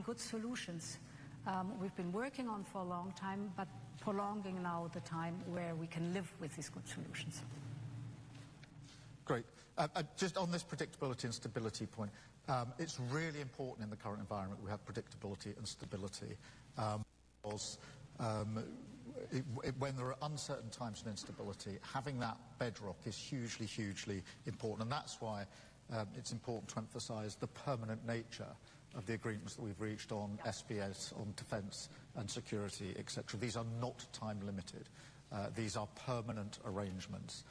good solutions we've been working on for a long time, but prolonging now the time where we can live with these good solutions. Great. Just on this predictability and stability point, it's really important in the current environment we have predictability and stability. When there are uncertain times and instability, having that bedrock is hugely, hugely important. And that's why it's important to emphasise the permanent nature of the agreements that we've reached on SPS, on defence and security, etc. These are not time-limited. These are permanent arrangements,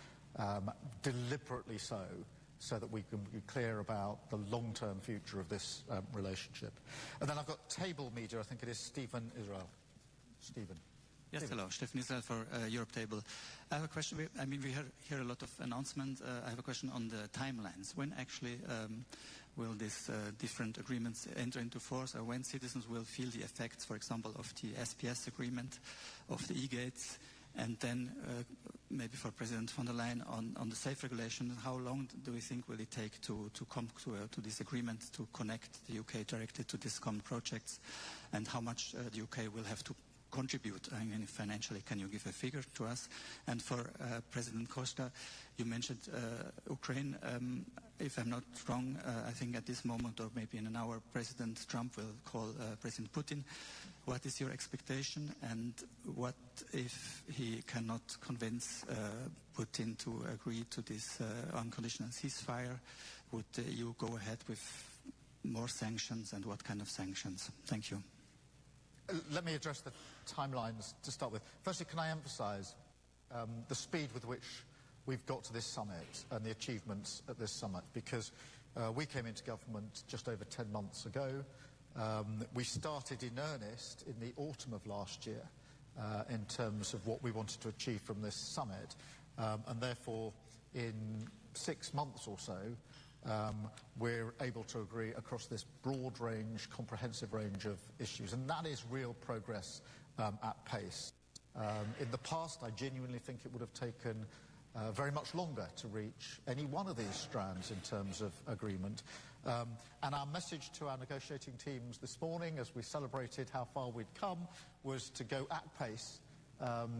deliberately so that we can be clear about the long-term future of this relationship. And then I've got Table Media, I think it is Stephen Israel. Stephen. Yes, hello. Stephen Israel for Europe Table. I have a question. I mean, we hear a lot of announcements. I have a question on the timelines. When actually will these different agreements enter into force, or when citizens will feel the effects, for example, of the SPS agreement, of the e-gates, and then maybe for President von der Leyen on the safe regulation, how long do we think will it take to come to this agreement to connect the UK directly to these common projects, and how much the UK will have to contribute? I mean, financially, can you give a figure to us? And for President Costa, you mentioned Ukraine. If I'm not wrong, I think at this moment, or maybe in an hour, President Trump will call President Putin. What is your expectation, and what if he cannot convince Putin to agree to this unconditional ceasefire? Would you go ahead with more sanctions, and what kind of sanctions? Thank you. Let me address the timelines to start with. Firstly, can I emphasise the speed with which we've got to this summit and the achievements at this summit, because we came into government just over 10 months ago. We started in earnest in the autumn of last year in terms of what we wanted to achieve from this summit, and therefore in 6 months or so we're able to agree across this broad range, comprehensive range of issues, and that is real progress at pace. In the past, I genuinely think it would have taken very much longer to reach any one of these strands in terms of agreement. And our message to our negotiating teams this morning, as we celebrated how far we'd come, was to go at pace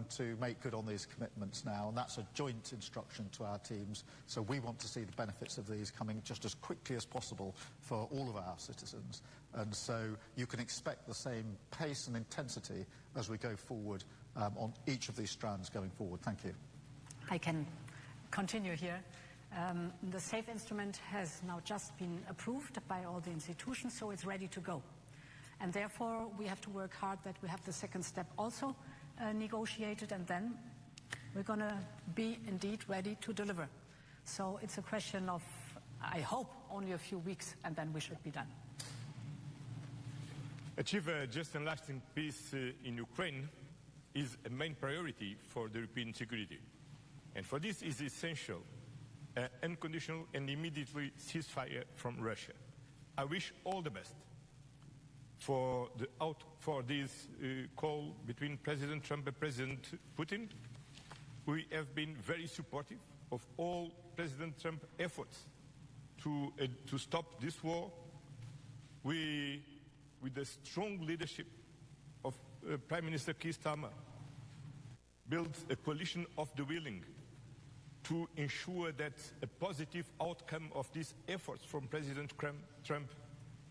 to make good on these commitments now, and that's a joint instruction to our teams. So we want to see the benefits of these coming just as quickly as possible for all of our citizens, and so you can expect the same pace and intensity as we go forward on each of these strands going forward. Thank you. I can continue here. The SAFE instrument has now just been approved by all the institutions, so it's ready to go, and therefore we have to work hard that we have the second step also negotiated, and then we're going to be indeed ready to deliver. So it's a question of, I hope, only a few weeks, and then we should be done. Achieve a just and lasting peace in Ukraine is a main priority for the European security. And for this is essential unconditional and immediately ceasefire from Russia. I wish all the best for this call between President Trump and President Putin. We have been very supportive of all President Trump's efforts to stop this war. With the strong leadership of Prime Minister Keir Starmer, built a coalition of the willing to ensure that a positive outcome of these efforts from President Trump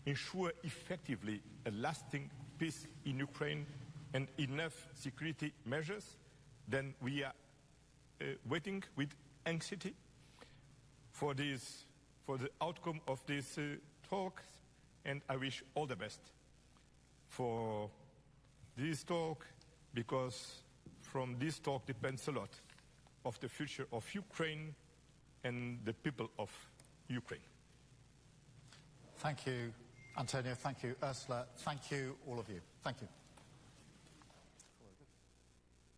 ensure effectively a lasting peace in Ukraine and enough security measures. Then we are waiting with anxiety for the outcome of these talks, and I wish all the best for this talk, because from this talk depends a lot of the future of Ukraine and the people of Ukraine. Thank you, Antonio. Thank you, Ursula. Thank you, all of you. Thank you.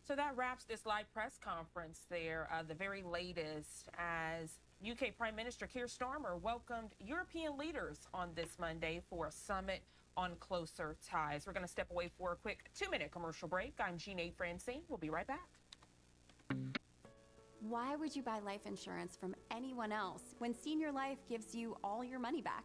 So that wraps this live press conference there, the very latest, as UK Prime Minister Keir Starmer welcomed European leaders on this Monday for a summit on closer ties. We're going to step away for a quick 2-minute commercial break. I'm Jeanette Francine. We'll be right back. Why would you buy life insurance from anyone else when Senior Life gives you all your money back?